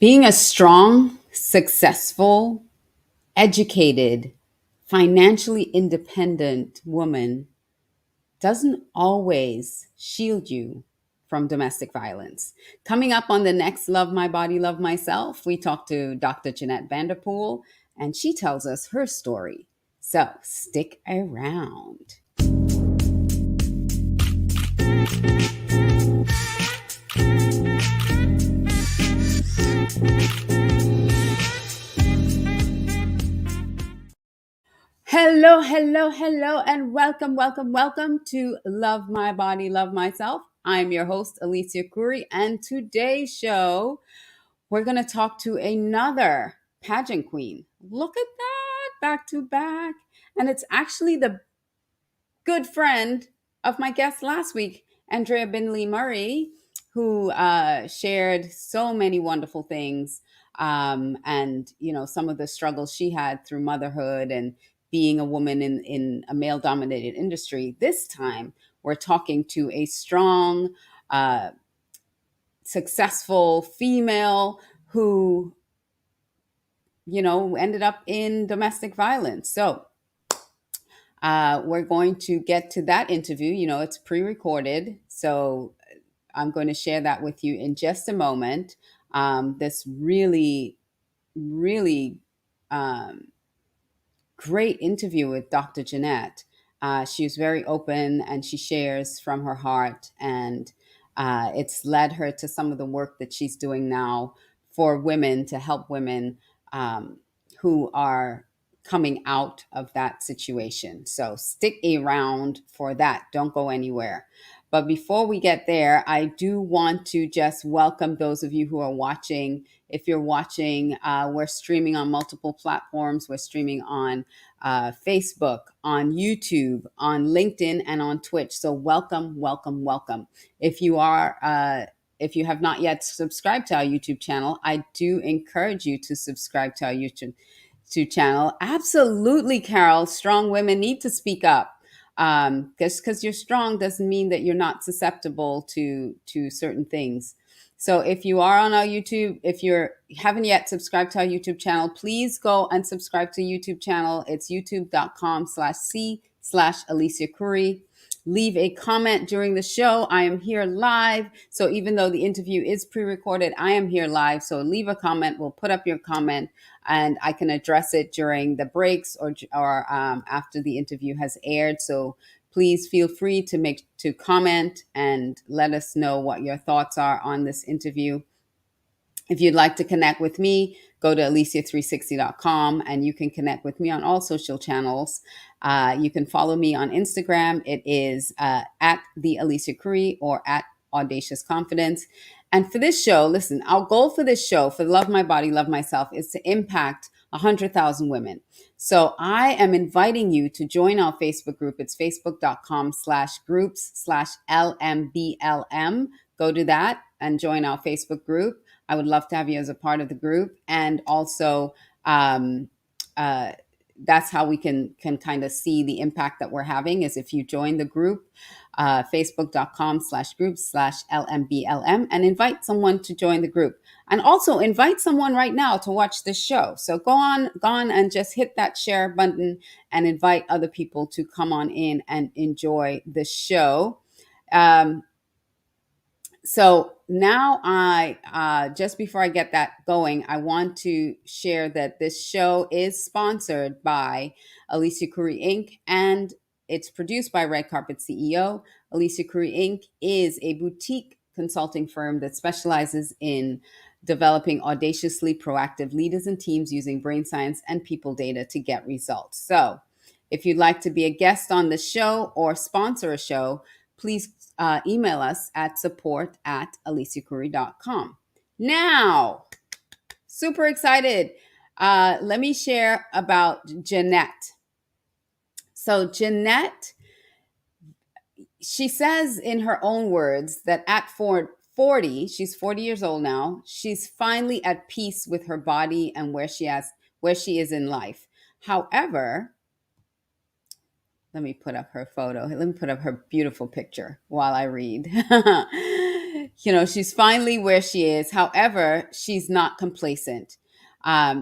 Being a strong, successful, educated, financially independent woman doesn't always shield you from domestic violence. Coming up on the next Love My Body, Love Myself, we talk to Dr. Jennette Vanderpool, and she tells us her story. So stick around. Hello, hello, hello, and welcome, welcome, welcome to Love My Body, Love Myself. I'm your host, Alicia Couri, and today's show, we're going to talk to another pageant queen. Look at that, back to back. And it's actually the good friend of my guest last week, Andrea Binley Murray, who shared so many wonderful things, and some of the struggles she had through motherhood and being a woman in a male dominated industry. This time we're talking to a strong, uh, successful female who ended up in domestic violence. So we're going to get to that interview. It's pre-recorded, so I'm going to share that with you in just a moment. This really, really um, great interview with Dr. Jennette. She was very open and she shares from her heart, and it's led her to some of the work that she's doing now for women to help women who are coming out of that situation. So stick around for that. Don't go anywhere. But before we get there, I do want to just welcome those of you who are watching. If you're watching, we're streaming on multiple platforms. We're streaming on Facebook, on YouTube, on LinkedIn, and on Twitch. So welcome, welcome, welcome. If you have not yet subscribed to our YouTube channel, I do encourage you to subscribe to our YouTube channel. Absolutely, Carol. Strong women need to speak up. Just because you're strong doesn't mean that you're not susceptible to certain things. So if you are on our YouTube, if you haven't yet subscribed to our YouTube channel, please go and subscribe to YouTube channel. It's youtube.com/C/Alicia Couri. Leave a comment during the show. I am here live. So even though the interview is pre-recorded, I am here live. So leave a comment. We'll put up your comment and I can address it during the breaks or after the interview has aired. So please feel free to comment and let us know what your thoughts are on this interview. If you'd like to connect with me, go to alicia360.com and you can connect with me on all social channels. You can follow me on Instagram. It is at the Alicia Couri or at Audacious Confidence. And for this show, listen, our goal for this show, for Love My Body, Love Myself, is to impact 100,000 women. So I am inviting you to join our Facebook group. It's facebook.com/groups/LMBLM. Go to that and join our Facebook group. I would love to have you as a part of the group. And also, that's how we can kind of see the impact that we're having is if you join the group, facebook.com/groups/LMBLM, and invite someone to join the group. And also invite someone right now to watch this show. So go on and just hit that share button and invite other people to come on in and enjoy the show. So now just before I get that going, I want to share that this show is sponsored by Alicia Couri Inc. and it's produced by Red Carpet CEO. Alicia Couri Inc. is a boutique consulting firm that specializes in developing audaciously proactive leaders and teams using brain science and people data to get results. So if you'd like to be a guest on the show or sponsor a show, please email us at support@aliciacouri.com. Now, super excited. Let me share about Jennette. So Jennette, she says in her own words that at 40, she's 40 years old now, she's finally at peace with her body and where she is in life. However, let me put up her photo. Let me put up her beautiful picture while I read. she's finally where she is. However, she's not complacent.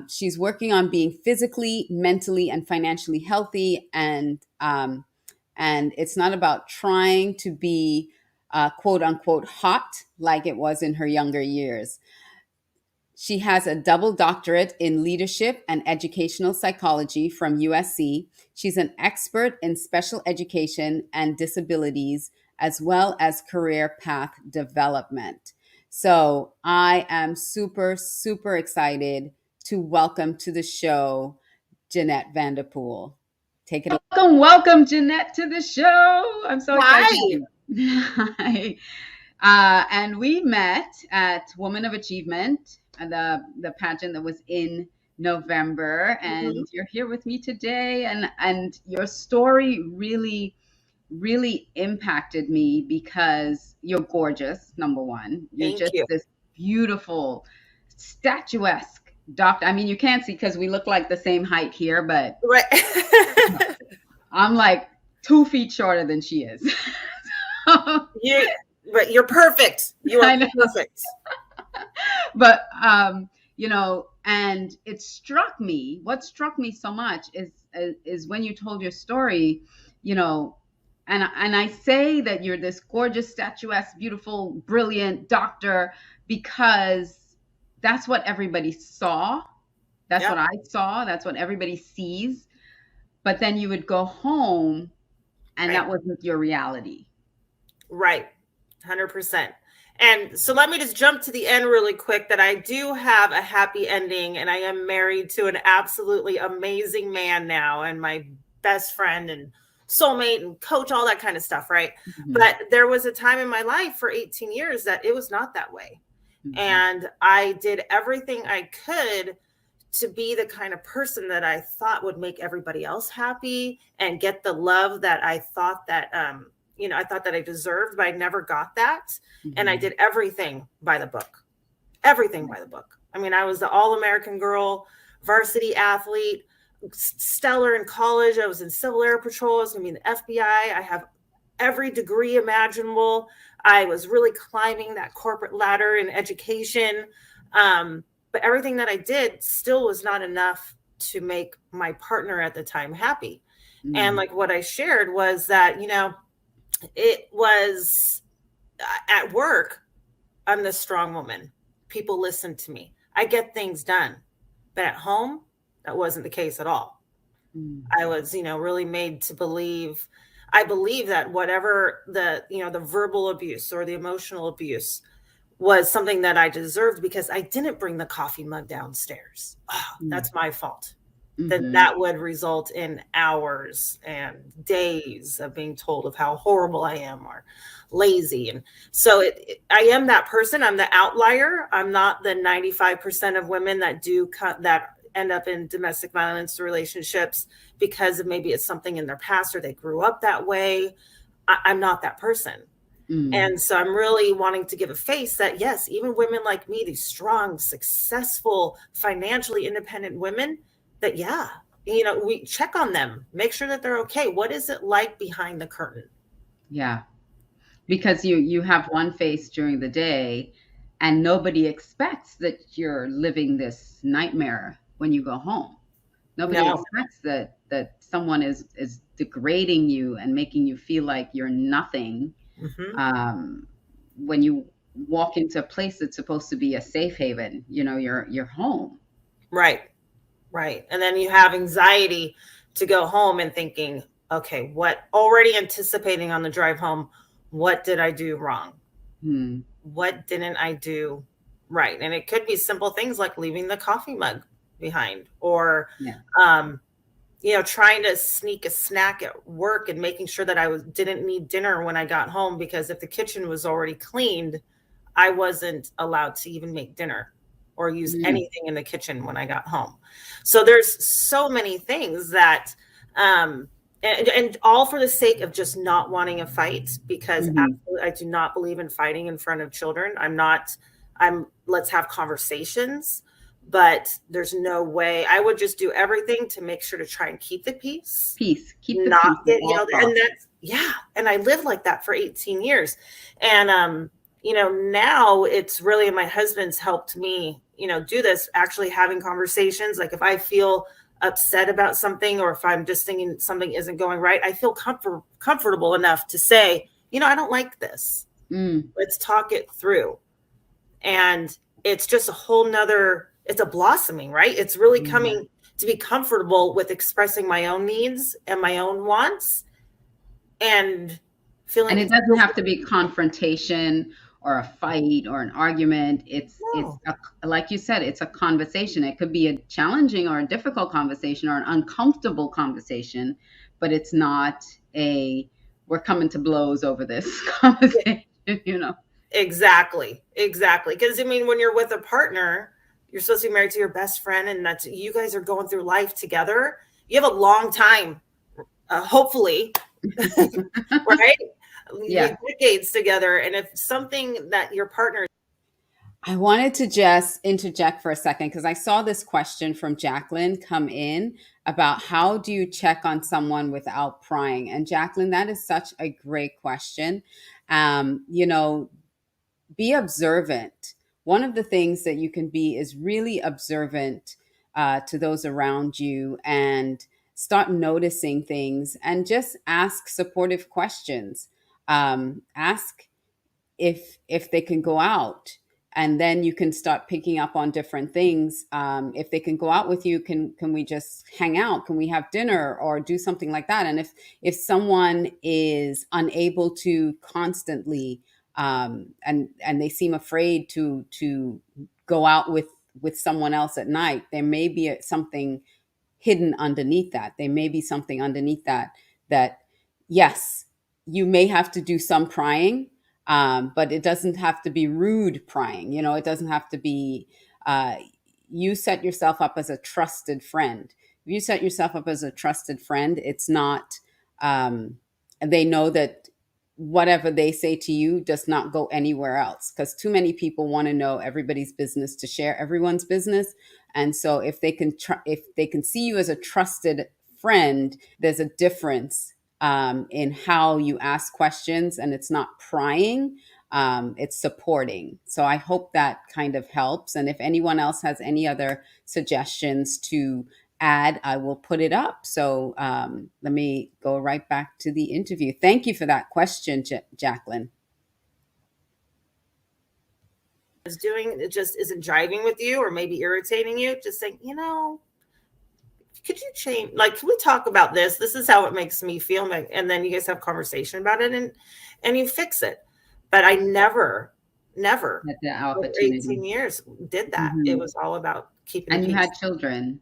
She's working on being physically, mentally, and financially healthy, and it's not about trying to be quote unquote hot like it was in her younger years. She has a double doctorate in leadership and educational psychology from USC. She's an expert in special education and disabilities, as well as career path development. So I am super, super excited to welcome to the show Jennette Vanderpool. Take it away. Welcome, Jennette, to the show. I'm so excited. Hi. And we met at Woman of Achievement, the pageant that was in November, and you're here with me today. And your story really, really impacted me because you're gorgeous. Number one, you're Thank you. this beautiful, statuesque doctor. I mean, you can't see because we look like the same height here, but right. I'm like 2 feet shorter than she is. But you're perfect. You are perfect. But, and it struck me, what struck me so much is when you told your story, and I say that you're this gorgeous, statuesque, beautiful, brilliant doctor because that's what everybody saw. That's what I saw. That's what everybody sees. But then you would go home and that wasn't your reality. Right. 100%. And so let me just jump to the end really quick that I do have a happy ending, and I am married to an absolutely amazing man now, and my best friend and soulmate and coach, all that kind of stuff. Right. Mm-hmm. But there was a time in my life for 18 years that it was not that way. Mm-hmm. And I did everything I could to be the kind of person that I thought would make everybody else happy and get the love that I thought that, I thought that I deserved, but I never got that. Mm-hmm. And I did everything by the book, everything by the book. I mean, I was the all-American girl, varsity athlete, stellar in college. I was in Civil Air Patrol. I was going to be in the FBI. I have every degree imaginable. I was really climbing that corporate ladder in education. But everything that I did still was not enough to make my partner at the time happy. Mm-hmm. And like what I shared was that, it was at work, I'm the strong woman. People listen to me. I get things done. But at home, that wasn't the case at all. Mm-hmm. I was, really made to believe. I believe that whatever the verbal abuse or the emotional abuse was something that I deserved because I didn't bring the coffee mug downstairs. That's my fault. Mm-hmm. Then that would result in hours and days of being told of how horrible I am or lazy. And so I am that person. I'm the outlier. I'm not the 95% of women that that end up in domestic violence relationships because of maybe it's something in their past or they grew up that way. I'm not that person. Mm. And so I'm really wanting to give a face that, yes, even women like me, these strong, successful, financially independent women, that, we check on them, make sure that they're okay. What is it like behind the curtain? Yeah. Because you have one face during the day and nobody expects that you're living this nightmare when you go home. Nobody expects that someone is degrading you and making you feel like you're nothing. Mm-hmm. When you walk into a place that's supposed to be a safe haven, you're home. Right. And then you have anxiety to go home and thinking, okay, already anticipating on the drive home, what did I do wrong? What didn't I do right? And it could be simple things like leaving the coffee mug behind or, trying to sneak a snack at work and making sure that I didn't need dinner when I got home, because if the kitchen was already cleaned, I wasn't allowed to even make dinner or use anything in the kitchen when I got home. So there's so many things that, and all for the sake of just not wanting a fight, because absolutely, I do not believe in fighting in front of children. Let's have conversations. But there's no way. I would just do everything to make sure to try and keep the peace. Keep the peace. And that's, and I lived like that for 18 years. And, now it's really, my husband's helped me, do this, actually having conversations. Like if I feel upset about something, or if I'm just thinking something isn't going right, I feel comfortable enough to say, I don't like this. Let's talk it through. And it's just a whole nother, it's a blossoming, right? It's really coming to be comfortable with expressing my own needs and my own wants, and feeling. And it doesn't have to be confrontation or a fight or an argument. It's like you said, it's a conversation. It could be a challenging or a difficult conversation or an uncomfortable conversation, but it's not we're coming to blows over this conversation, Exactly. Because when you're with a partner, you're supposed to be married to your best friend, and that's, you guys are going through life together. You have a long time, hopefully, right? Yeah. Decades together. And if something that your partner. I wanted to just interject for a second, because I saw this question from Jacqueline come in about how do you check on someone without prying? And Jacqueline, that is such a great question. Be observant. One of the things that you can be is really observant to those around you, and start noticing things, and just ask supportive questions. Ask if they can go out, and then you can start picking up on different things. If they can go out with you, can we just hang out? Can we have dinner or do something like that? And if someone is unable to constantly, and they seem afraid to go out with someone else at night, there may be something hidden underneath that. There may be something underneath that yes, you may have to do some prying, but it doesn't have to be rude prying. It doesn't have to be. You set yourself up as a trusted friend. If you set yourself up as a trusted friend, it's not. They know that whatever they say to you does not go anywhere else, because too many people want to know everybody's business to share everyone's business. And so if they can see you as a trusted friend, there's a difference in how you ask questions, and it's not prying, it's supporting. So I hope that kind of helps. And if anyone else has any other suggestions to add, I will put it up. So let me go right back to the interview. Thank you for that question, Jacqueline. Is doing, it just isn't jiving with you, or maybe irritating you, just saying, could you change? Like, can we talk about this? This is how it makes me feel. And then you guys have conversation about it, and you fix it. But I never over 18 years did that. Mm-hmm. It was all about keeping. And you had children.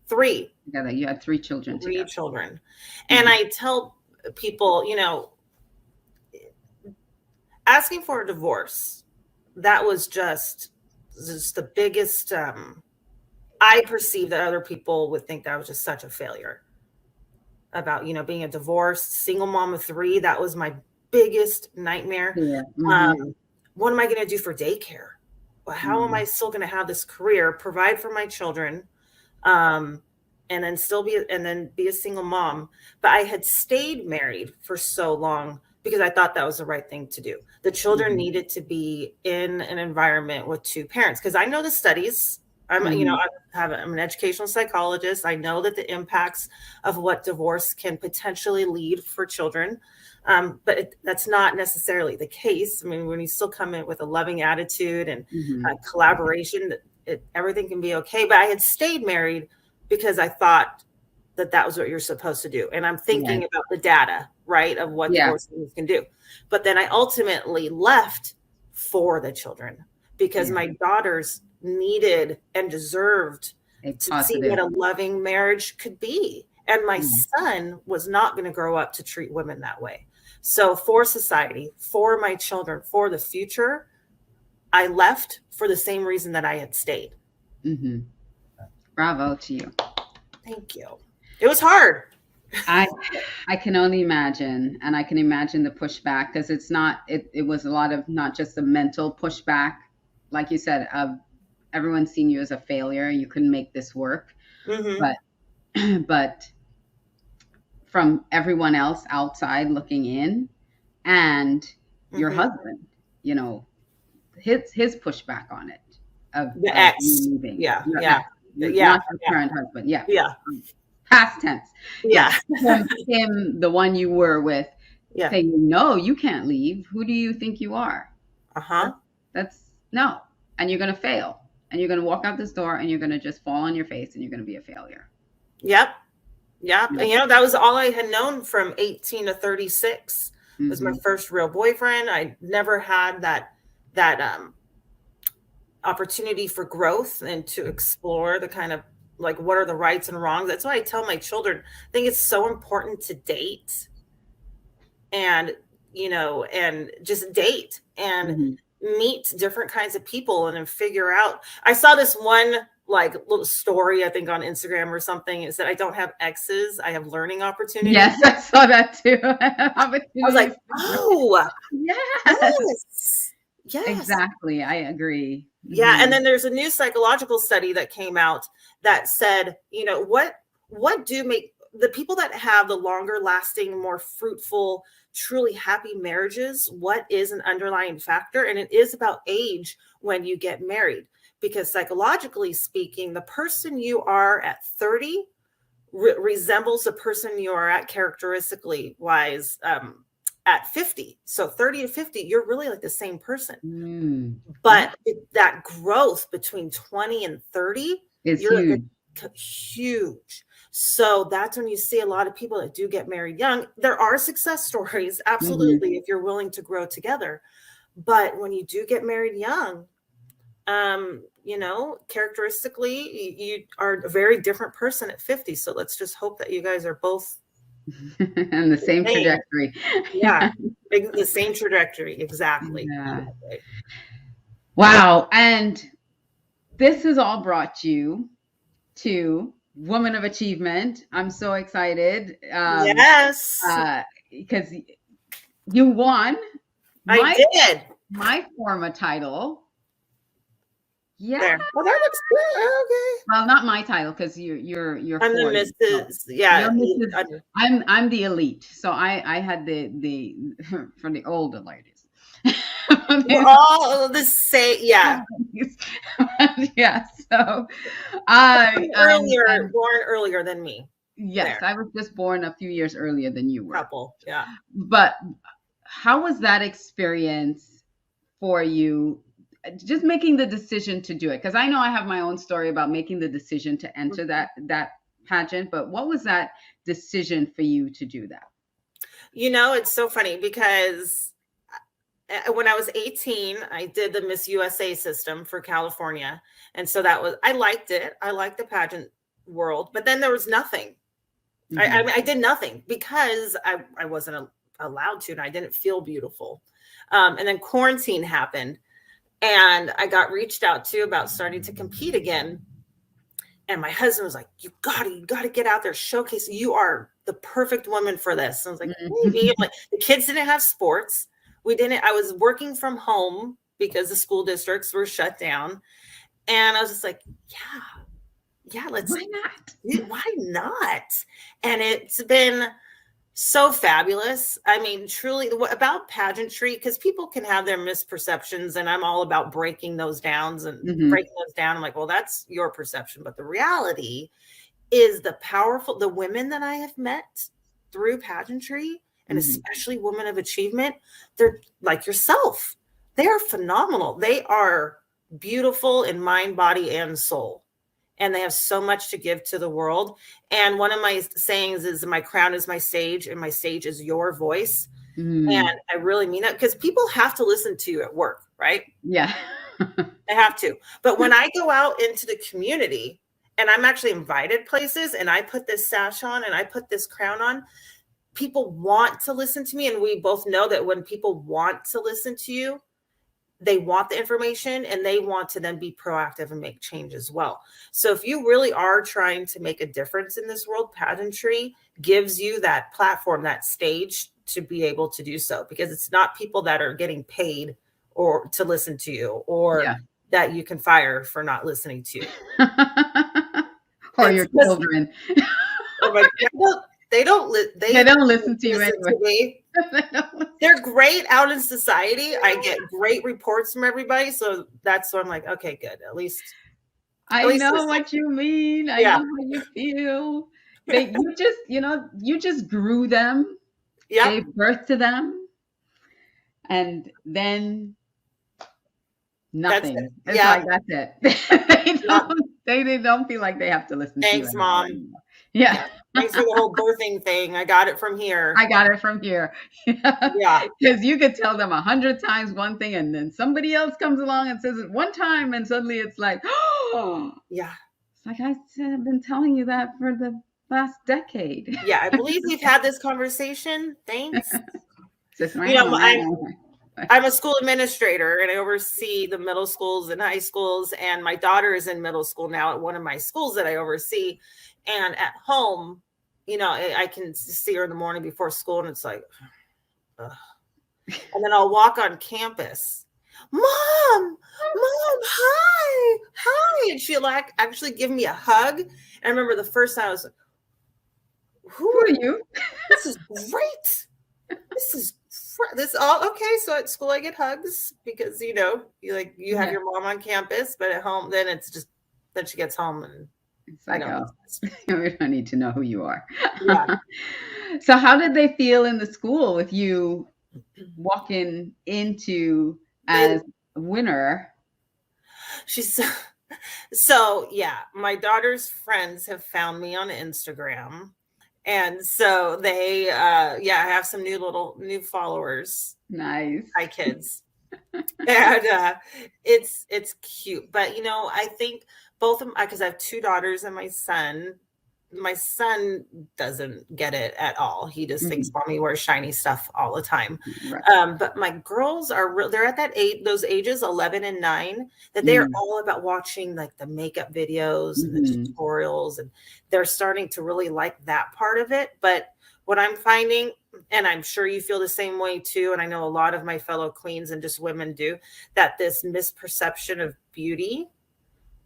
3 together. You had 3 children. 3 together. Children. Mm-hmm. And I tell people, asking for a divorce, that was just the biggest. I perceive that other people would think that was just such a failure. About being a divorced single mom of 3, that was my biggest nightmare. Yeah. Mm-hmm. What am I going to do for daycare? Well, how am I still going to have this career, provide for my children, and then be a single mom? But I had stayed married for so long because I thought that was the right thing to do. The children needed to be in an environment with 2 parents, because I know the studies. I'm an educational psychologist. I know that the impacts of what divorce can potentially lead for children, but that's not necessarily the case. When you still come in with a loving attitude and collaboration, everything can be okay. But I had stayed married because I thought that was what you're supposed to do. And I'm thinking about the data, right, of what divorce can do. But then I ultimately left for the children, because my daughters needed and deserved to see what a loving marriage could be. And my son was not going to grow up to treat women that way. So for society, for my children, for the future, I left for the same reason that I had stayed. Mm-hmm. Bravo to you. Thank you. It was hard. I can only imagine, and I can imagine the pushback, because it was a lot of not just the mental pushback, like you said, everyone's seen you as a failure. You couldn't make this work. Mm-hmm. But from everyone else outside looking in, and your husband, his pushback on it of The you ex. leaving Yeah. your Yeah. ex, Yeah. not your current husband. Yeah, Yeah. past tense. Yeah. Yes, him, the one you were with, Yeah. saying, no, you can't leave. Who do you think you are? Uh-huh. That's no. And you're going to fail. And you're going to walk out this door and you're going to just fall on your face and you're going to be a failure. Yep. Yep. Yeah. And you know, that was all I had known from 18 to 36 was my first real boyfriend. I never had that opportunity for growth and to explore the kind of like what are the rights and wrongs. That's why I tell my children, I think it's so important to date and and just date and meet different kinds of people and then figure out. I saw this one like little story, I think on Instagram or something. It said, I don't have exes, I have learning opportunities. Yes, I saw that too. I was like, oh, yes. Yes. Exactly. I agree. Yeah. And then there's a new psychological study that came out that said, what do make the people that have the longer lasting, more fruitful, truly happy marriages, what is an underlying factor? And it is about age when you get married, because psychologically speaking, the person you are at 30 resembles the person you are at characteristically wise at 50. So 30 to 50, you're really like the same person. But that growth between 20 and 30 is huge. Huge. So that's when you see a lot of people that do get married young. There are success stories, absolutely, if you're willing to grow together. But when you do get married young, characteristically, you are a very different person at 50. So let's just hope that you guys are both and the same trajectory. Yeah, the same trajectory. Exactly. Yeah. Wow. And this has all brought you to Woman of Achievement. I'm so excited. Yes. Because you won. I did. My former title. Yeah. There. Well, that looks good. Okay. Well, not my title, because you're I'm the Mrs. Yeah. I'm the elite. So I had the for the older ladies. We're all the same. Yeah. Yeah. So born earlier than me. Yes, there. I was just born a few years earlier than you were. Couple. Yeah. But how was that experience for you? Just making the decision to do it, because I know I have my own story about making the decision to enter that pageant, but what was that decision for you to do that? It's so funny because when I was 18, I did the Miss USA system for California, and so I liked it. I liked the pageant world, but then there was nothing. I did nothing because I wasn't allowed to, and I didn't feel beautiful. And then quarantine happened. And I got reached out to about starting to compete again. And my husband was like, you gotta get out there, showcase. You are the perfect woman for this. And I was like, maybe. Like, the kids didn't have sports. I was working from home because the school districts were shut down. And I was just like, yeah, let's. Why not? Why not? And it's been so fabulous. I mean, truly about pageantry, because people can have their misperceptions, and I'm all about breaking those down breaking those down. I'm like, well, that's your perception. But the reality is the women that I have met through pageantry, and especially women of achievement, they're like yourself. They are phenomenal. They are beautiful in mind, body, and soul. And they have so much to give to the world. And one of my sayings is, my crown is my stage, and my stage is your voice. And I really mean that, because people have to listen to you at work, right? Yeah. They have to. But when I go out into the community and I'm actually invited places and I put this sash on and I put this crown on, people want to listen to me. And we both know that when people want to listen to you, they want the information and they want to then be proactive and make change as well. So if you really are trying to make a difference in this world, pageantry gives you that platform, that stage to be able to do so, because it's not people that are getting paid or to listen to you, or that you can fire for not listening to you. Or your children. Oh my God. They don't listen to you anyway. They're great out in society. I get great reports from everybody. So that's what I'm like, okay, good. At least I know like, what you mean. I yeah. know how you feel. You just grew them, Yep. gave birth to them, and then That's nothing. it. It's Yeah. like that's it. Yep. They don't feel like they have to listen to you Thanks, anymore. Mom. Yeah. Yeah. Thanks for the whole birthing thing. I got it from here. I got it from here. Yeah. Because you could tell them 100 times one thing, and then somebody else comes along and says it one time, and suddenly it's like, oh, Yeah. it's like I've been telling you that for the last decade. Yeah. I believe we've had this conversation. Thanks. Just You know, I'm a school administrator and I oversee the middle schools and high schools. And my daughter is in middle school now at one of my schools that I oversee. And at home, you know, I can see her in the morning before school and it's like, ugh. And then I'll walk on campus. Mom, hi. And she'll actually give me a hug. And I remember the first time I was like, who are you? This is great. This all okay. So at school I get hugs because you have your mom on campus, but at home then she gets home and it's like, we don't need to know who you are. Yeah. So how did they feel in the school with you walking into as a winner? So yeah, my daughter's friends have found me on Instagram. And so they, I have some new followers. Nice. Hi, kids. And it's cute. But, I think both of them, because I have two daughters and my son doesn't get it at all. He just thinks mommy wears shiny stuff all the time. Right. But my girls they're at that age, those ages 11 and 9, that they are all about watching like the makeup videos and the tutorials, and they're starting to really like that part of it. But what I'm finding, and I'm sure you feel the same way too, and I know a lot of my fellow queens and just women do, that this misperception of beauty,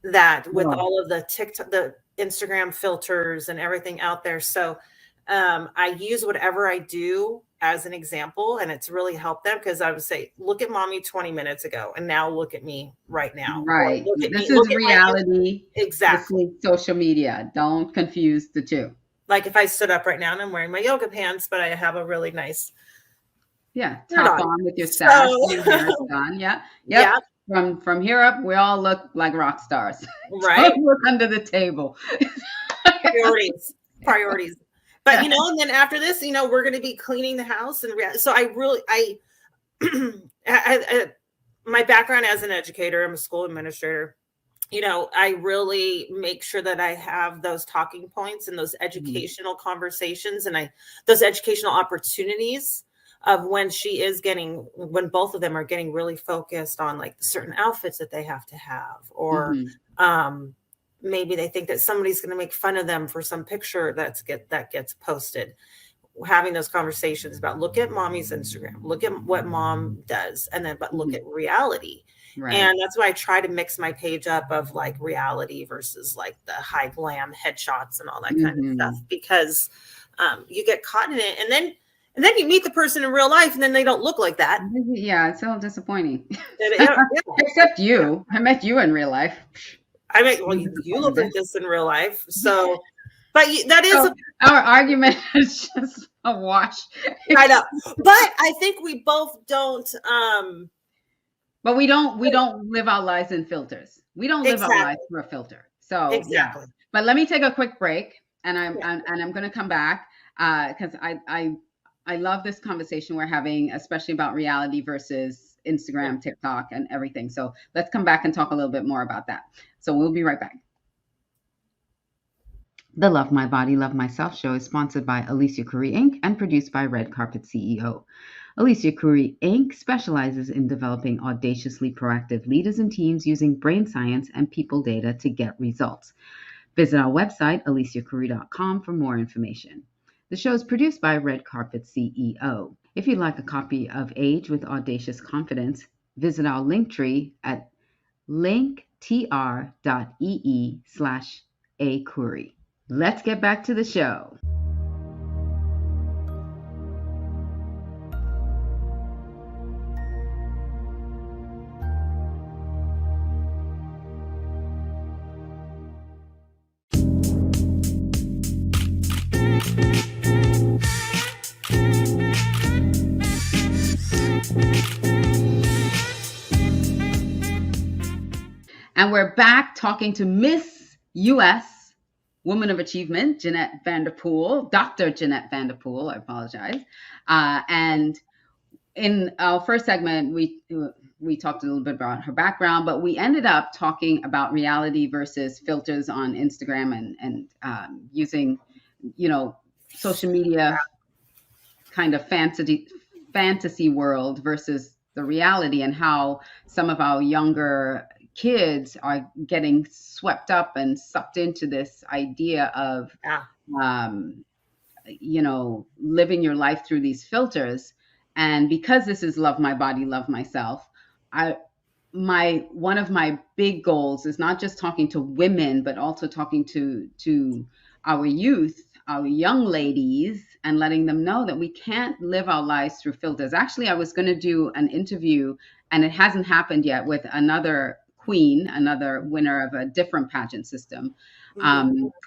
that with all of the TikTok, the Instagram filters and everything out there. So I use whatever I do as an example, and it's really helped them, because I would say, look at mommy 20 minutes ago and now look at me right now. Right. This is reality. Exactly. This is social media. Don't confuse the two. Like if I stood up right now and I'm wearing my yoga pants, but I have a really nice top on with your stash. Your hair is done. Yeah. Yep. Yeah. From here up, we all look like rock stars. Right. Don't look under the table. Priorities. But, and then after this, we're going to be cleaning the house. And so my background as an educator, I'm a school administrator. I really make sure that I have those talking points and those educational conversations and those educational opportunities of when both of them are getting really focused on like certain outfits that they have to have, or maybe they think that somebody's going to make fun of them for some picture that gets posted. Having those conversations about, look at mommy's Instagram, look at what mom does, but look at reality. Right. And that's why I try to mix my page up of like reality versus like the high glam headshots and all that kind of stuff, because you get caught in it, and then you meet the person in real life and then they don't look like that. Yeah, it's so disappointing. Except you. I met you in real life. You look like this in real life. So, but that is our argument is just a wash. I know, but I think we both don't. But we don't live our lives in filters. We don't live our lives through a filter. So exactly. Yeah. But let me take a quick break, and I'm going to come back because I love this conversation we're having, especially about reality versus Instagram, TikTok, and everything. So let's come back and talk a little bit more about that. So we'll be right back. The Love My Body, Love Myself show is sponsored by Alicia Couri, Inc. and produced by Red Carpet CEO. Alicia Couri, Inc. specializes in developing audaciously proactive leaders and teams using brain science and people data to get results. Visit our website, aliciacouri.com, for more information. The show is produced by Red Carpet CEO. If you'd like a copy of Age with Audacious Confidence, visit our link tree at linktr.ee/acouri. Let's get back to the show. And we're back talking to Miss US Woman of Achievement, Jennette Vanderpool, Dr. Jennette Vanderpool, I apologize. And in our first segment, we talked a little bit about her background, but we ended up talking about reality versus filters on Instagram and using, social media kind of fantasy world versus the reality, and how some of our younger kids are getting swept up and sucked into this idea of um, living your life through these filters. And because this is Love My Body, Love Myself, one of my big goals is not just talking to women, but also talking to our youth, our young ladies, and letting them know that we can't live our lives through filters. Actually, I was going to do an interview, and it hasn't happened yet, with another queen, another winner of a different pageant system.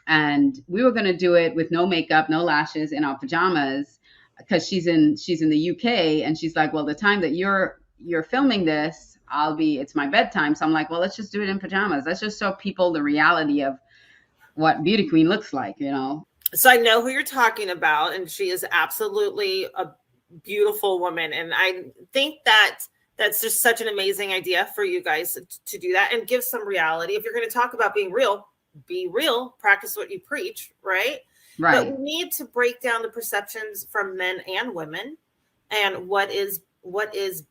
And we were going to do it with no makeup, no lashes, in our pajamas, because she's in the UK, and she's like, well, the time that you're filming this, it's my bedtime. So I'm like, well, let's just do it in pajamas. Let's just show people the reality of what beauty queen looks like, So I know who you're talking about, and she is absolutely a beautiful woman. And I think that's just such an amazing idea for you guys to do that and give some reality. If you're going to talk about being real, be real, practice what you preach, right? Right. But we need to break down the perceptions from men and women, and what is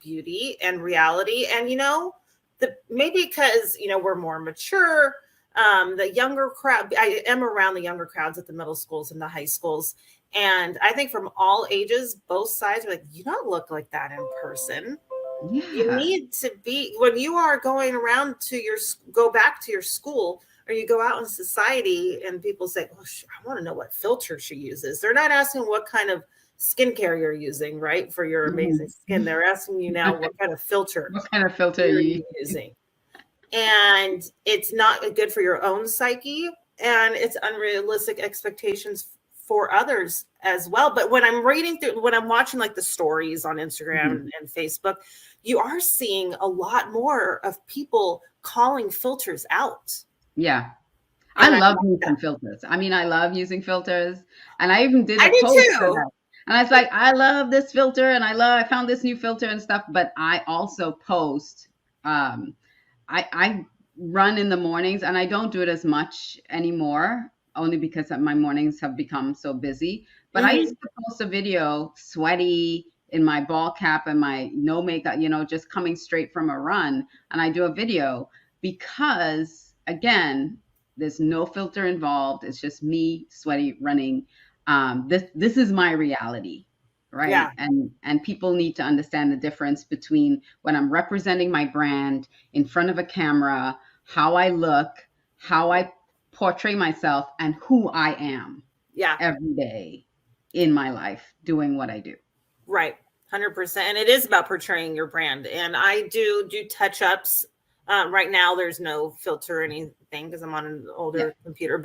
beauty and reality. And maybe because we're more mature, the younger crowd, I am around the younger crowds at the middle schools and the high schools, and I think from all ages, both sides are like, you don't look like that in person. Yeah. You need to be, when you are going around go back to your school, or you go out in society and people say, oh, I want to know what filter she uses. They're not asking what kind of skincare you're using, right, for your amazing skin. They're asking you now what kind of filter. What kind of filter are you using? And it's not good for your own psyche, and it's unrealistic expectations for others as well. But when I'm watching like the stories on Instagram and Facebook, you are seeing a lot more of people calling filters out. Yeah. I love using filters. I mean, I love using filters. And I even did a post for that. And I was like, I love this filter, and I found this new filter and stuff. But I also post, I run in the mornings, and I don't do it as much anymore, only because my mornings have become so busy. But I used to post a video sweaty in my ball cap and my no makeup, just coming straight from a run. And I do a video because, again, there's no filter involved. It's just me sweaty running. This is my reality, right? Yeah. And people need to understand the difference between when I'm representing my brand in front of a camera, how I look, how I portray myself, and who I am. Yeah. Every day in my life doing what I do. Right. 100%. And it is about portraying your brand. And I do touch-ups. Right now, there's no filter or anything because I'm on an older computer,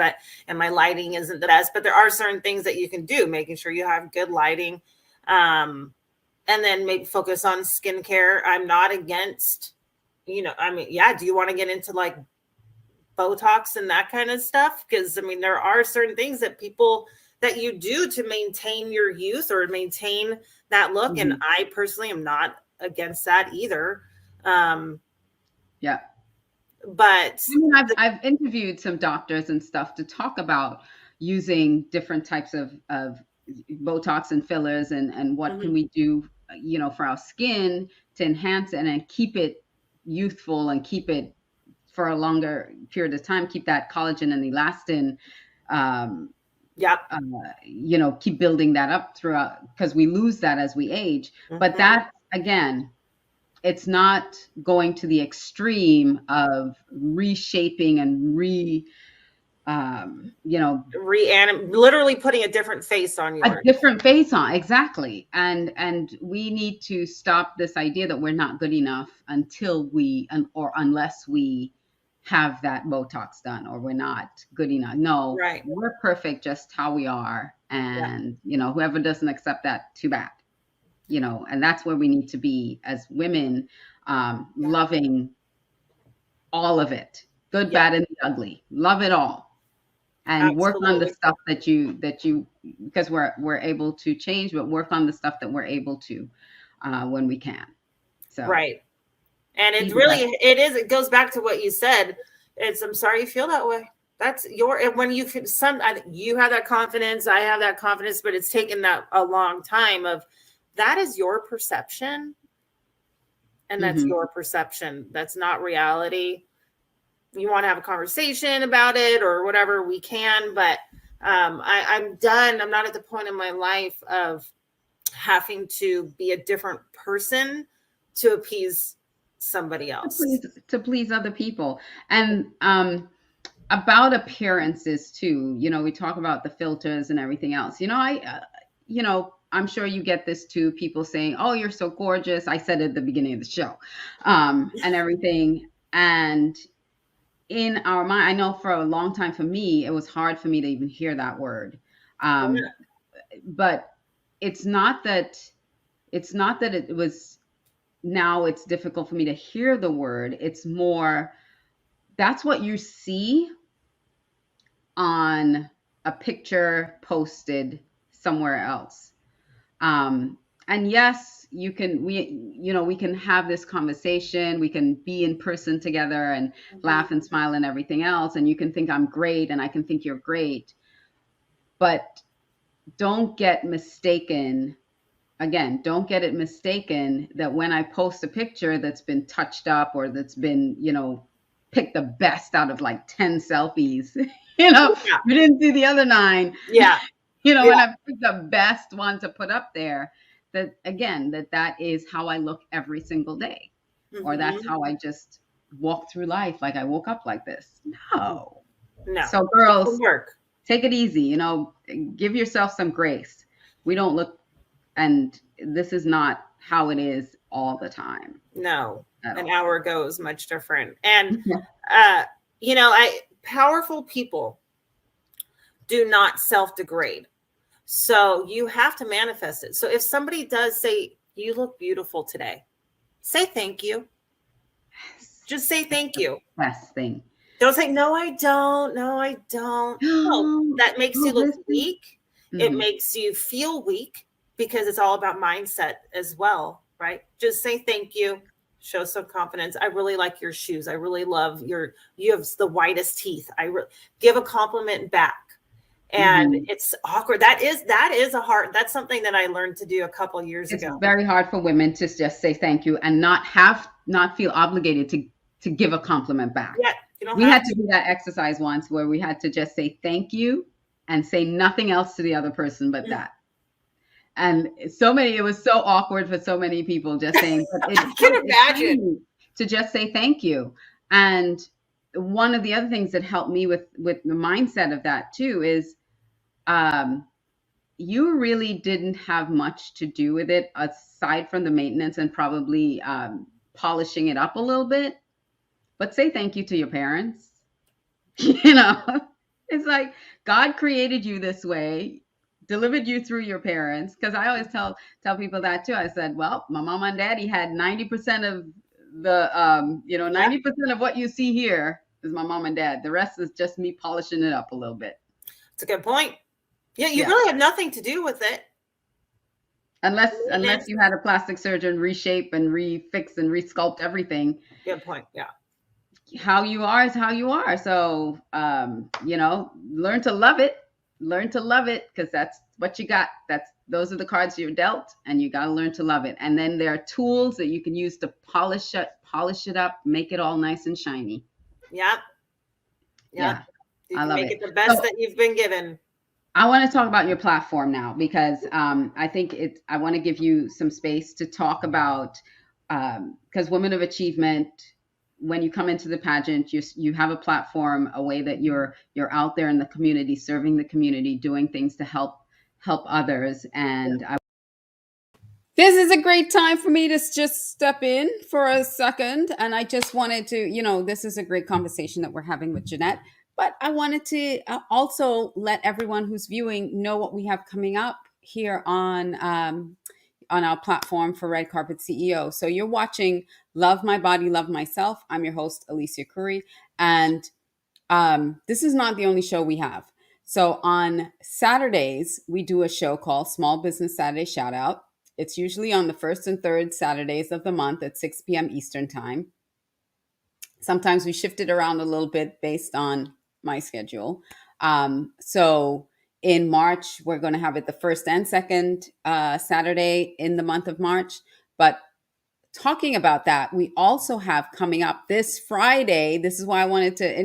and my lighting isn't the best. But there are certain things that you can do, making sure you have good lighting, and then maybe focus on skincare. I'm not against, do you want to get into like Botox and that kind of stuff? Because there are certain things that you do to maintain your youth or maintain that look, and I personally am not against that either. Yeah. But I've interviewed some doctors and stuff to talk about using different types of Botox and fillers and what can we do, for our skin to enhance it and keep it youthful and keep it for a longer period of time, keep that collagen and elastin, keep building that up throughout, because we lose that as we age. But that, again, it's not going to the extreme of reshaping and literally putting a different face on yours. A different face on, exactly. And we need to stop this idea that we're not good enough until unless we have that Botox done, or we're not good enough. No, right. We're perfect just how we are. And, whoever doesn't accept that, too bad. And that's where we need to be as women, loving all of it, good, Yeah, bad, and the ugly. Love it all, and work on the absolutely. stuff that you because we're able to change, but work on the stuff that we're able to when we can. So Right. And be it the best. really, it goes back to what you said. It's, I'm sorry you feel that way. That's your, and when you can, you have that confidence, I have that confidence, but it's taken that a long time of, that is your perception. And that's Hmm. your perception. That's not reality. You want to have a conversation about it or whatever, we can, but I'm done. I'm not at the point in my life of having to be a different person to appease somebody else. To please other people. And about appearances too, we talk about the filters and everything else. I'm sure you get this too, people saying, oh, you're so gorgeous. I said it at the beginning of the show, and everything. And in our mind, I know for a long time, for me, it was hard for me to even hear that word. um, but it's not that it was, now it's difficult for me to hear the word. It's more, that's what you see on a picture posted somewhere else. And yes, we can have this conversation, we can be in person together and laugh and smile and everything else, and you can think I'm great and I can think you're great, but don't get mistaken. Again, don't get it mistaken that when I post a picture that's been touched up or that's been, picked the best out of like 10 selfies, Yeah. you didn't see the other nine, Yeah. Yeah. when I picked the best one to put up there, that again, that is how I look every single day. Or that's how I just walk through life. Like I woke up like this. No. No. So girls, Work. take it easy, give yourself some grace. We don't look, and this is not how it is all the time. No. At An all. hour ago is much different. And Yeah. powerful people do not self-degrade. So you have to manifest it. So if somebody does say, you look beautiful today, say thank you. Just say thank you. Best thing. Don't say, no, I don't. No, I don't. No, that makes you look weak. It Mm-hmm. makes you feel weak because it's all about mindset as well, right? Just say thank you. Show some confidence. I really like your shoes. I really love you have the whitest teeth. Give a compliment back. And Mm-hmm. it's awkward. That is that's something that I learned to do a couple years It's ago. very hard for women to just say thank you and not feel obligated to give a compliment back. Yeah, you don't We have had to do that exercise once where we had to just say thank you and say nothing else to the other person but that. And it was so awkward for so many people just saying, but I can imagine. to just say thank you. And one of the other things that helped me with the mindset of that too is, you really didn't have much to do with it aside from the maintenance and probably polishing it up a little bit. But say thank you to your parents. It's like God created you this way, delivered you through your parents. Because I always tell people that too. I said, well, my mom and daddy had 90% of the 90% of what you see here is my mom and dad. The rest is just me polishing it up a little bit. It's a good point. Yeah, you really have nothing to do with it. Unless you had a plastic surgeon reshape and refix and resculpt everything. Good point. Yeah. How you are is how you are. So, learn to love it. Learn to love it because that's what you got. Those are the cards you're dealt, and you got to learn to love it. And then there are tools that you can use to polish it up, make it all nice and shiny. Yep. Yeah. You can make it the best that you've been given. I want to talk about your platform now because I think I want to give you some space to talk about, because Women of Achievement, when you come into the pageant, you have a platform, a way that you're out there in the community, serving the community, doing things to help others. And this is a great time for me to just step in for a second. And I just wanted to, this is a great conversation that we're having with Jennette. But I wanted to also let everyone who's viewing know what we have coming up here on on our platform for Red Carpet CEO. So you're watching Love My Body, Love Myself. I'm your host, Alicia Couri. And this is not the only show we have. So on Saturdays, we do a show called Small Business Saturday Shout Out. It's usually on the first and third Saturdays of the month at 6 p.m. Eastern Time. Sometimes we shift it around a little bit based on my schedule. So in March, we're going to have it the first and second Saturday in the month of March. But talking about that, we also have coming up this Friday. This is why I wanted to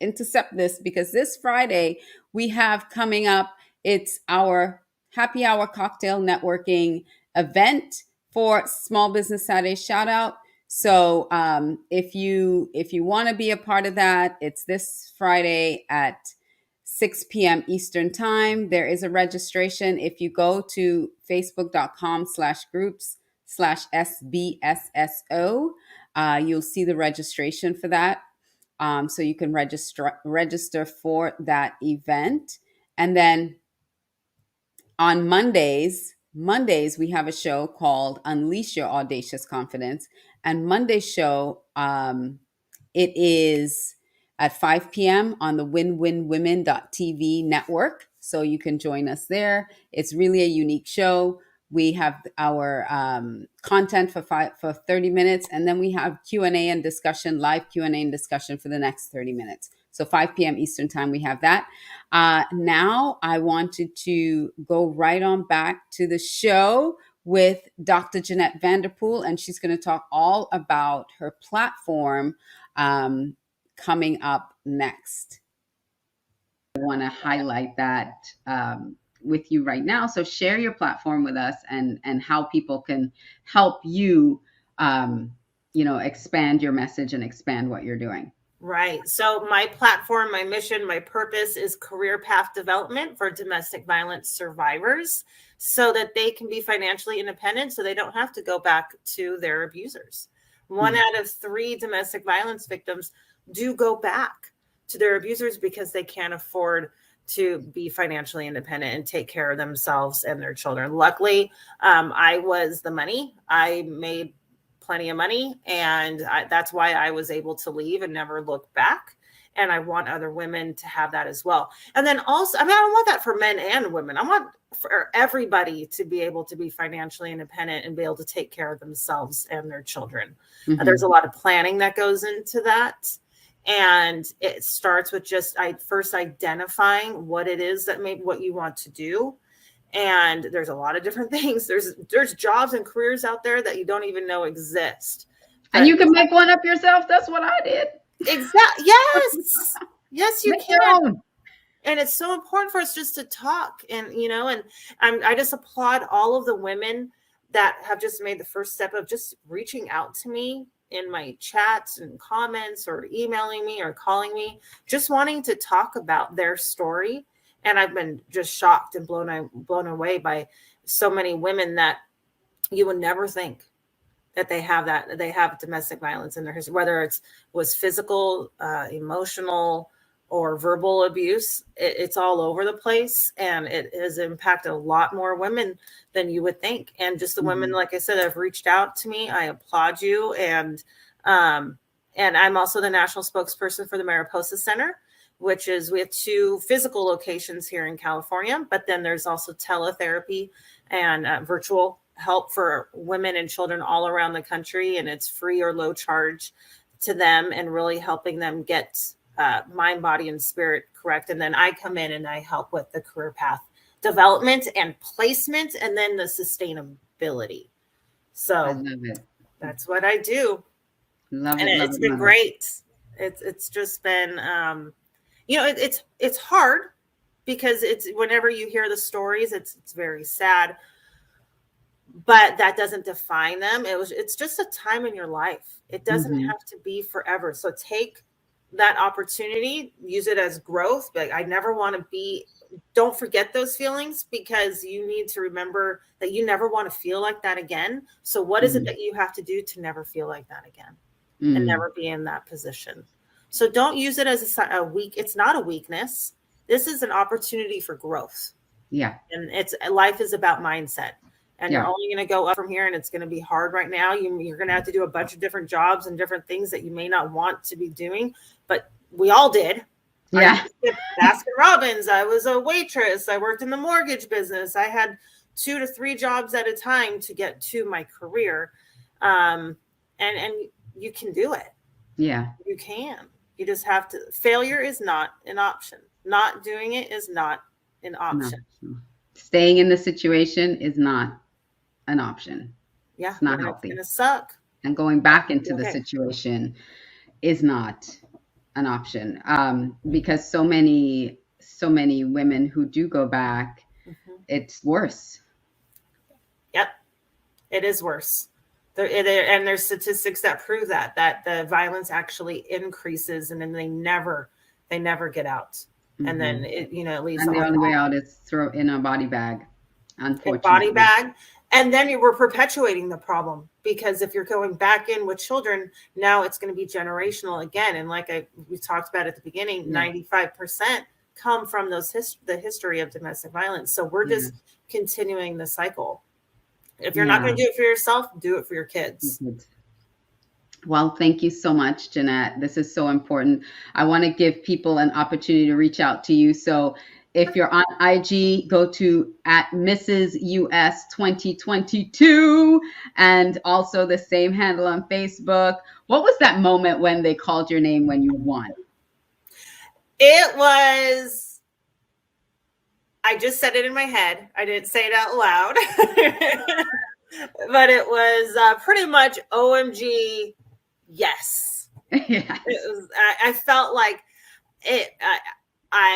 intercept this, because this Friday we have coming up, it's our happy hour cocktail networking event for Small Business Saturday Shout Out. So if you want to be a part of that, it's this Friday at 6 p.m. Eastern Time. There is a registration. If you go to facebook.com/groups/SBSSO, you'll see the registration for that. So you can register for that event. And then on Mondays, we have a show called Unleash Your Audacious Confidence. And Monday's show, it is at 5 p.m. on the winwinwomen.tv network. So you can join us there. It's really a unique show. We have our content for 30 minutes, and then we have Q&A and discussion, live Q&A and discussion for the next 30 minutes. So 5 p.m. Eastern Time, we have that. Now I wanted to go right on back to the show with Dr. Jennette Vanderpool, and she's going to talk all about her platform coming up next. I want to highlight that with you right now. So share your platform with us and how people can help you, expand your message and expand what you're doing. Right. So my platform, my mission, my purpose is career path development for domestic violence survivors so that they can be financially independent, so they don't have to go back to their abusers. One out of 3 domestic violence victims do go back to their abusers because they can't afford to be financially independent and take care of themselves and their children. Luckily, I was the money. I made plenty of money, and that's why I was able to leave and never look back. And I want other women to have that as well. And then also, I don't want that for men and women. I want for everybody to be able to be financially independent and be able to take care of themselves and their children. There's a lot of planning that goes into that. And it starts with just first identifying what it is that what you want to do. And there's a lot of different things. There's jobs and careers out there that you don't even know exist. And you can make one up yourself. That's what I did. Exactly. Yes, you can. And it's so important for us just to talk. And, I just applaud all of the women that have just made the first step of just reaching out to me in my chats and comments, or emailing me or calling me, just wanting to talk about their story. And I've been just shocked and blown away by so many women that you would never think that they have domestic violence in their history, whether was physical, emotional, or verbal abuse. It's all over the place, and it has impacted a lot more women than you would think. And just the women, like I said, have reached out to me. I applaud you. And I'm also the national spokesperson for the Mariposa Center, which is, we have 2 physical locations here in California, but then there's also teletherapy and virtual help for women and children all around the country. And it's free or low charge to them, and really helping them get mind, body, and spirit correct. And then I come in and I help with the career path development and placement, and then the sustainability. So I love it. That's what I do. It's been great. It's just been, it's hard, because it's, whenever you hear the stories, it's very sad, but that doesn't define them. It's just a time in your life. It doesn't have to be forever. So take that opportunity, use it as growth. But I never want to don't forget those feelings, because you need to remember that you never want to feel like that again. So what is it that you have to do to never feel like that again, and never be in that position? So don't use it as a weak. It's not a weakness. This is an opportunity for growth. Yeah. And life is about mindset. and you're Yeah. only going to go up from here, and it's going to be hard right now. You're going to have to do a bunch of different jobs and different things that you may not want to be doing, but we all did. Yeah. I did Baskin Robbins. I was a waitress. I worked in the mortgage business. I had 2 to 3 jobs at a time to get to my career. And you can do it. Yeah. You can. You just have to. Failure is not an option. Not doing it is not an option. No. Staying in the situation is not an option. Yeah. It's not healthy. It's going to suck. And going back into the situation is not an option, because so many women who do go back, it's worse. Yep, it is worse. And there's statistics that prove that the violence actually increases, and then they never get out. And then it leads. And the only way out is throw in a body bag. Unfortunately, body bag. And then you were perpetuating the problem, because if you're going back in with children, now it's going to be generational again. And like we talked about at the beginning, 95% come from the history of domestic violence. So we're just continuing the cycle. If you're not going to do it for yourself, do it for your kids. Well, thank you so much, Jennette. This is so important. I want to give people an opportunity to reach out to you. So if you're on IG, go to @MrsUS2022, and also the same handle on Facebook. What was that moment when they called your name when you won? It was, I just said it in my head. I didn't say it out loud. But it was pretty much OMG, yes. Yes. It was, I felt like it.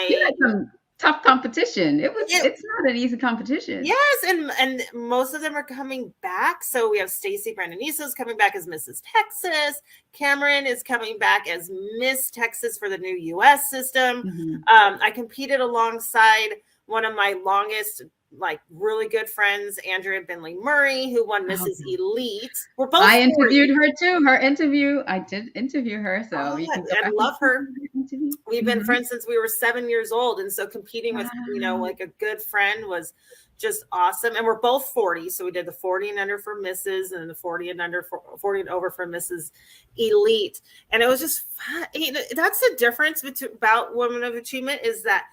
You had some tough competition. It's not an easy competition. Yes, and most of them are coming back. So we have Stacey Brandoniso's coming back as Mrs. Texas. Cameron is coming back as Miss Texas for the new US system. I competed alongside one of my longest, really good friends, Andrea Bentley Murray, who won Mrs. Elite. We're both. I interviewed her too. I did interview her, so I love her. We've been friends since we were 7 years old, and so competing with a good friend was just awesome. And we're both 40, so we did the 40 and under for Mrs. and the 40 and under for 40 and over for Mrs. Elite, and it was just fun. That's the difference about Women of Achievement, is that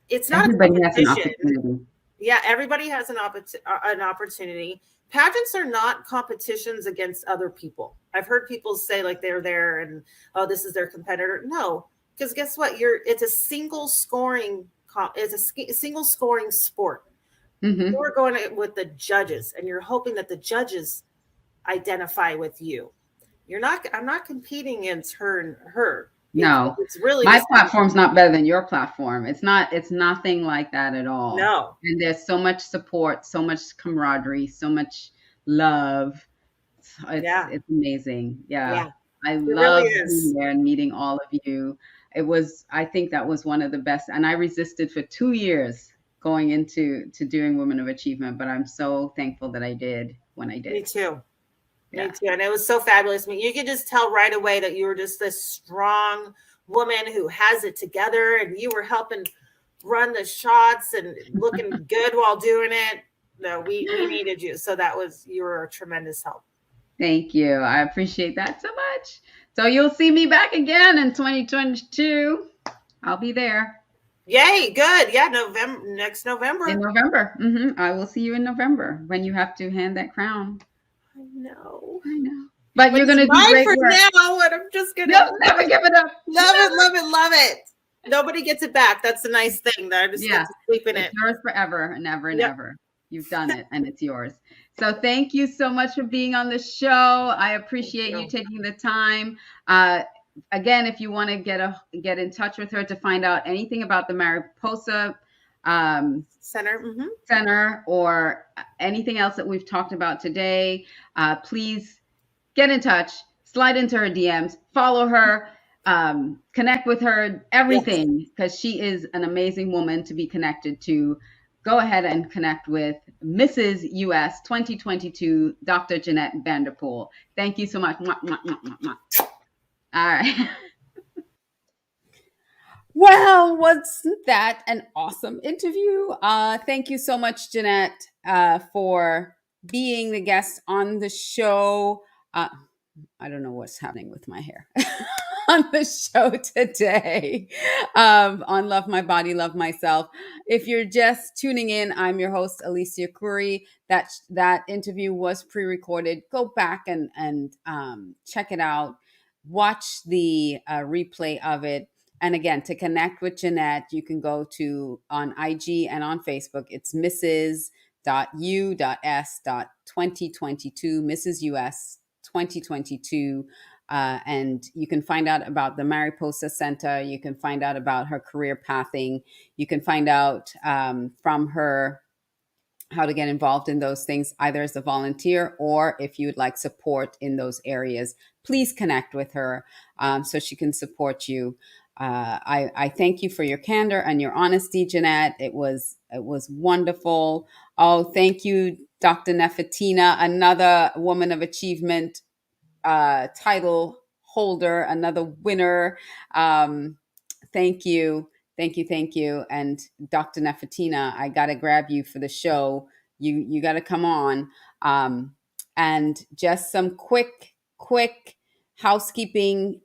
it's not everybody has an opportunity. Yeah, everybody has an opportunity. Pageants are not competitions against other people. I've heard people say they're there and this is their competitor. No, because guess what? It's a single scoring sport. You're going with the judges, and you're hoping that the judges identify with you. I'm not competing against her and her. No, it's really my platform's not better than your platform. It's nothing like that at all. No. And there's so much support, so much camaraderie, so much love. It's amazing. Yeah. I love being there and meeting all of you. I think that was one of the best. And I resisted for 2 years going into doing Women of Achievement, but I'm so thankful that I did when I did. Me too. Yeah. Me too. And it was so fabulous. You could just tell right away that you were just this strong woman who has it together, and you were helping run the shots and looking good while doing it. No, we needed you. So you were a tremendous help. Thank you. I appreciate that so much. So you'll see me back again in 2022. I'll be there. Yay. Good. Yeah. Next November. In November. I will see you in November when you have to hand that crown. I know. But you're going to do great for work. Now, and I'm just going to never give it up. Love it. Nobody gets it back. That's the nice thing. That I just get to sleep in it. It's yours forever and ever and ever. You've done it, and it's yours. So thank you so much for being on the show. I appreciate you taking the time. Again, if you want to get in touch with her to find out anything about the Mariposa Center or anything else that we've talked about today, please get in touch, slide into her DMs, follow her, connect with her, everything, because she is an amazing woman to be connected to. Go ahead and connect with Mrs. US 2022, Dr. Jennette Vanderpool. Thank you so much. Mwah, mwah, mwah, mwah, mwah. All right. Well, wasn't that an awesome interview? Thank you so much, Jennette. for being the guest on the show. I don't know what's happening with my hair on the show today on Love My Body, Love Myself. If you're just tuning in, I'm your host, Alicia Couri. That interview was pre-recorded. Go back and check it out. Watch the replay of it. And again, to connect with Jennette, you can go to on IG and on Facebook. It's Mrs.U.S.2022, Mrs. US 2022. And you can find out about the Mariposa Center. You can find out about her career pathing. You can find out from her how to get involved in those things, either as a volunteer or if you would like support in those areas. Please connect with her so she can support you. I thank you for your candor and your honesty, Jennette. It was wonderful. Oh, thank you, Dr. Nefertina, another Woman of Achievement title holder, another winner. Thank you. Thank you. Thank you. And Dr. Nefertina, I got to grab you for the show. You got to come on. And just some quick housekeeping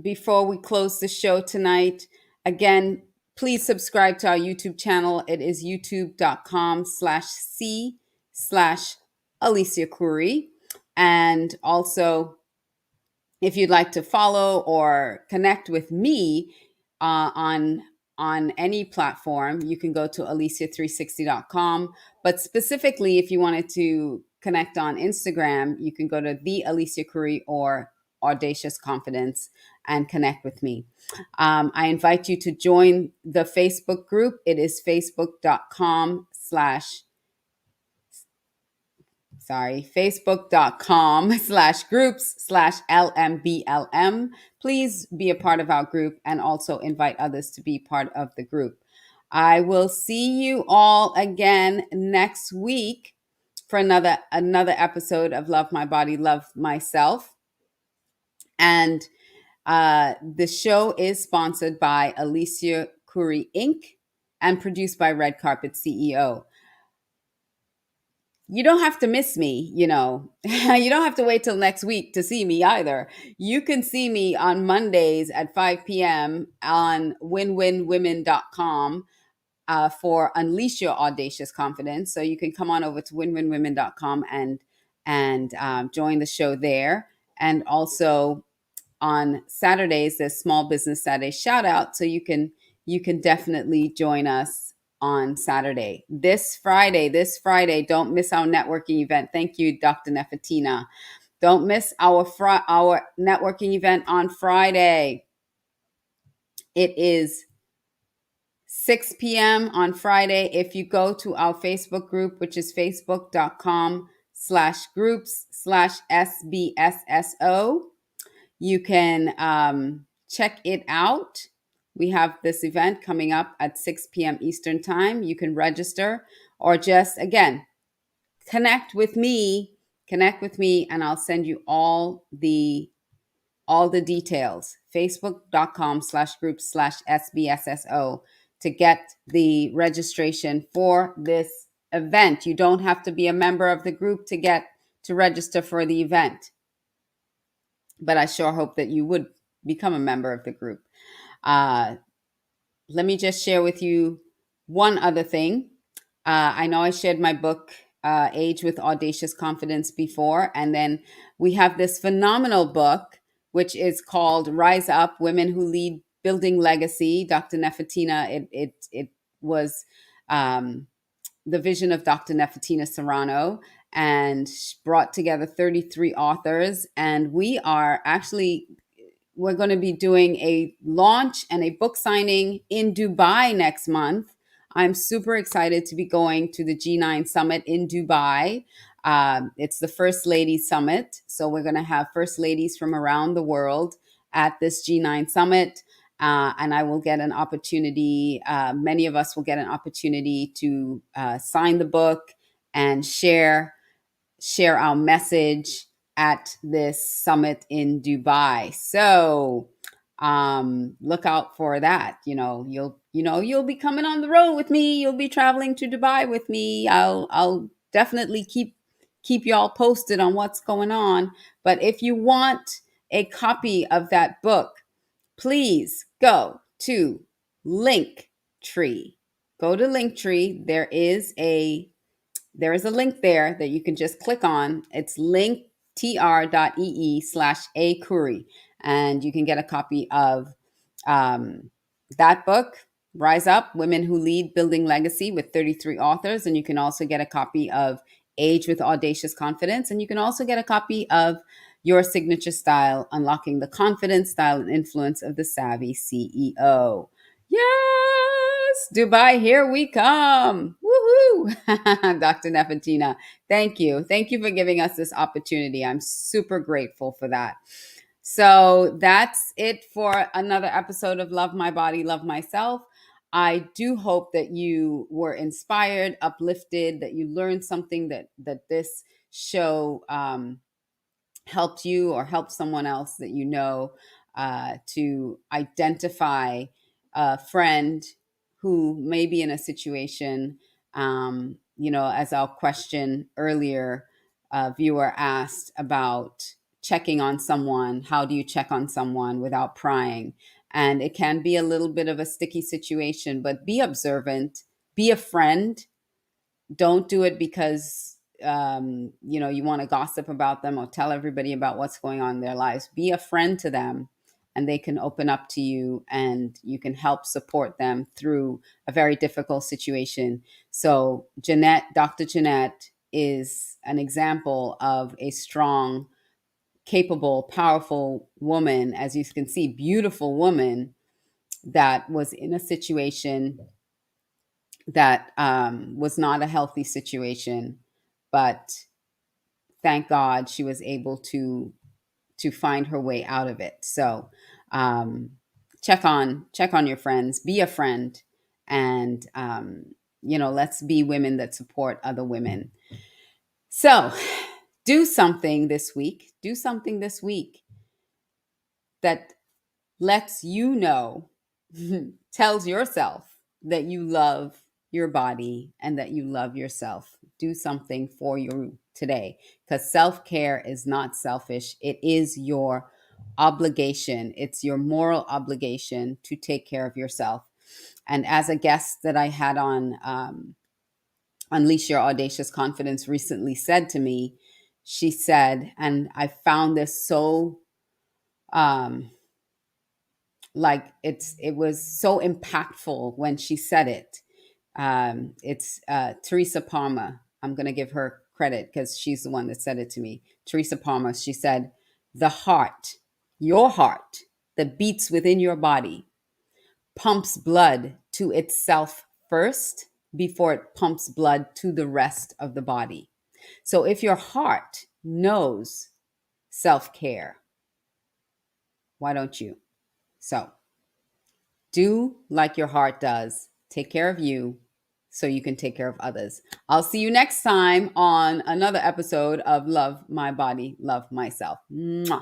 before we close the show tonight. Again, please subscribe to our YouTube channel. It is youtube.com/C/Alicia Couri. And also, if you'd like to follow or connect with me on any platform, you can go to alicia360.com. But specifically, if you wanted to connect on Instagram, you can go to the Alicia Couri or Audacious Confidence and connect with me. I invite you to join the Facebook group. It is facebook.com/groups/LMBLM. Please be a part of our group and also invite others to be part of the group. I will see you all again next week for another episode of Love My Body, Love Myself. And the show is sponsored by Alicia Couri Inc. and produced by Red Carpet CEO. You don't have to miss me, you don't have to wait till next week to see me either. You can see me on Mondays at 5 p.m. on winwinwomen.com for Unleash Your Audacious Confidence. So you can come on over to winwinwomen.com and join the show there. And also on Saturdays, there's Small Business Saturday shout out. So you can definitely join us on Saturday. This Friday, don't miss our networking event. Thank you, Dr. Nefertina. Don't miss our networking event on Friday. It is 6 p.m. on Friday. If you go to our Facebook group, which is facebook.com/groups/SBSSO, you can check it out. We have this event coming up at 6 p.m. Eastern time. You can register or just, again, connect with me, and I'll send you all the details. Facebook.com/groups/SBSSO to get the registration for this event. You don't have to be a member of the group to register for the event. But I sure hope that you would become a member of the group. Let me just share with you one other thing. I know I shared my book, Age with Audacious Confidence, before. And then we have this phenomenal book, which is called Rise Up, Women Who Lead Building Legacy. Dr. Nefertina, it was the vision of Dr. Nefertina Serrano, and brought together 33 authors. And we're going to be doing a launch and a book signing in Dubai next month. I'm super excited to be going to the G9 Summit in Dubai. It's the First Lady Summit. So we're going to have First Ladies from around the world at this G9 Summit. And I will get an opportunity, many of us will get an opportunity to sign the book and share our message at this summit in Dubai. So look out for that. You'll be coming on the road with me. You'll be traveling to Dubai with me. I'll definitely keep y'all posted on what's going on. But if you want a copy of that book, please go to Linktree. Go to Linktree. There is a link there that you can just click on. It's linktr.ee/A Couri. And you can get a copy of that book, Rise Up, Women Who Lead, Building Legacy, with 33 authors. And you can also get a copy of Age with Audacious Confidence. And you can also get a copy of Your Signature Style, Unlocking the Confidence, Style, and Influence of the Savvy CEO. Yes, Dubai, here we come. Woohoo! Dr. Nefertina, thank you. Thank you for giving us this opportunity. I'm super grateful for that. So that's it for another episode of Love My Body, Love Myself. I do hope that you were inspired, uplifted, that you learned something, that this show helped you or helped someone else that you know to identify a friend who may be in a situation, as our question earlier, viewer asked about checking on someone. How do you check on someone without prying? And it can be a little bit of a sticky situation, but be observant, be a friend. Don't do it because, you want to gossip about them or tell everybody about what's going on in their lives. Be a friend to them, and they can open up to you, and you can help support them through a very difficult situation. So Dr. Jennette is an example of a strong, capable, powerful woman, as you can see, beautiful woman that was in a situation that was not a healthy situation, but thank God she was able to find her way out of it. So check on your friends, be a friend, and let's be women that support other women. So do something this week that lets you know, tells yourself that you love your body and that you love yourself. Do something for you today, because self-care is not selfish. It is your obligation. It's your moral obligation to take care of yourself. And as a guest that I had on Unleash Your Audacious Confidence recently said to me, she said, and I found this so it was so impactful when she said it. It's Teresa Palmer. I'm going to give her credit because she's the one that said it to me. Teresa Palmer, she said, the heart, your heart that beats within your body, pumps blood to itself first before it pumps blood to the rest of the body. So if your heart knows self-care, why don't you? So do like your heart does. Take care of you so you can take care of others. I'll see you next time on another episode of Love My Body, Love Myself. Mwah.